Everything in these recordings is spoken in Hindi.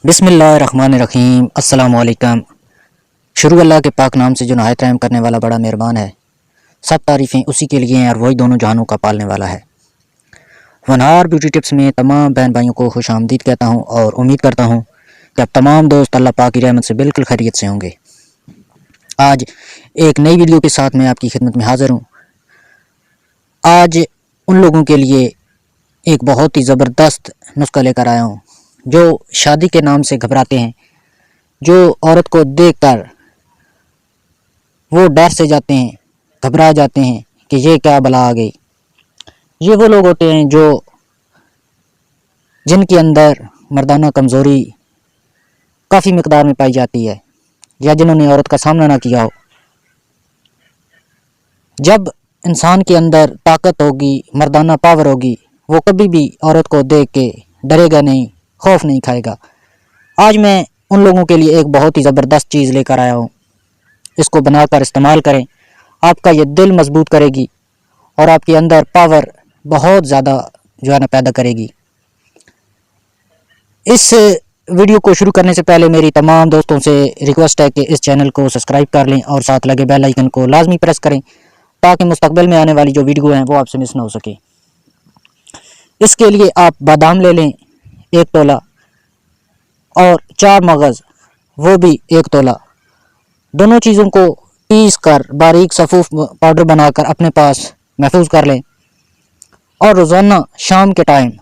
बिस्मिल्लाहिर्रहमानिर्रहीम। अस्सलामुअलैकुम। शुरू अल्लाह के पाक नाम से जो नहायत रहम करने वाला बड़ा मेहरबान है। सब तारीफ़ें उसी के लिए हैं और वही दोनों जहानों का पालने वाला है। वनहार ब्यूटी टिप्स में तमाम बहन भाइयों को खुश आमदीद कहता हूँ और उम्मीद करता हूँ कि अब तमाम दोस्त अल्लाह पाक की रहमत से बिल्कुल खैरियत से होंगे। आज एक नई वीडियो के साथ मैं आपकी खिदमत में हाज़िर हूँ। आज उन लोगों के लिए एक बहुत ही ज़बरदस्त नुस्खा लेकर आया हूँ जो शादी के नाम से घबराते हैं, जो औरत को देखकर वो डर से जाते हैं, घबरा जाते हैं कि ये क्या बला आ गई। ये वो लोग होते हैं जो जिनके अंदर मर्दाना कमज़ोरी काफ़ी मिकदार में पाई जाती है या जिन्होंने औरत का सामना ना किया हो। जब इंसान के अंदर ताकत होगी, मर्दाना पावर होगी, वो कभी भी औरत को देख के डरेगा नहीं, खौफ नहीं खाएगा। आज मैं उन लोगों के लिए एक बहुत ही ज़बरदस्त चीज़ लेकर आया हूँ। इसको बनाकर इस्तेमाल करें, आपका ये दिल मजबूत करेगी और आपके अंदर पावर बहुत ज़्यादा जो है ना पैदा करेगी। इस वीडियो को शुरू करने से पहले मेरी तमाम दोस्तों से रिक्वेस्ट है कि इस चैनल को सब्सक्राइब कर लें और साथ लगे बेल आइकन को लाजमी प्रेस करें ताकि मुस्तकबिल में आने वाली जो वीडियो हैं वो आपसे मिस ना हो सके। इसके लिए आप बादाम ले लें 1 तोला और 4 मगज़ वो भी 1 तोला। दोनों चीज़ों को पीस कर बारीक सफ़ूफ पाउडर बनाकर अपने पास महफूज कर लें और रोज़ाना शाम के टाइम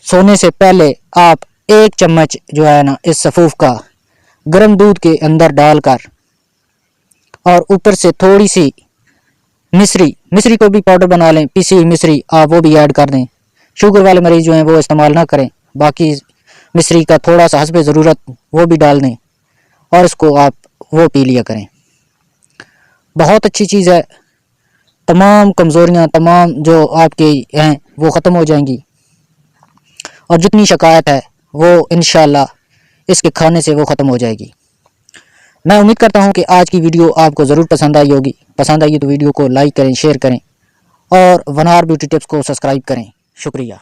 सोने से पहले आप 1 चम्मच जो है ना इस सफ़ूफ का गर्म दूध के अंदर डालकर और ऊपर से थोड़ी सी मिश्री को भी पाउडर बना लें, पीसी हुई मिश्री आप वो भी ऐड कर दें। शुगर वाले मरीज़ जो हैं वो इस्तेमाल ना करें, बाकी मिश्री का थोड़ा सा हस्बे ज़रूरत वो भी डाल दें और इसको आप वो पी लिया करें। बहुत अच्छी चीज़ है, तमाम कमज़ोरियाँ तमाम जो आपके हैं वो ख़त्म हो जाएंगी और जितनी शिकायत है वो इंशाअल्लाह इसके खाने से वो ख़त्म हो जाएगी। मैं उम्मीद करता हूँ कि आज की वीडियो आपको ज़रूर पसंद आई होगी। पसंद आई तो वीडियो को लाइक करें, शेयर करें और वनहार ब्यूटी टिप्स को सब्सक्राइब करें। शुक्रिया।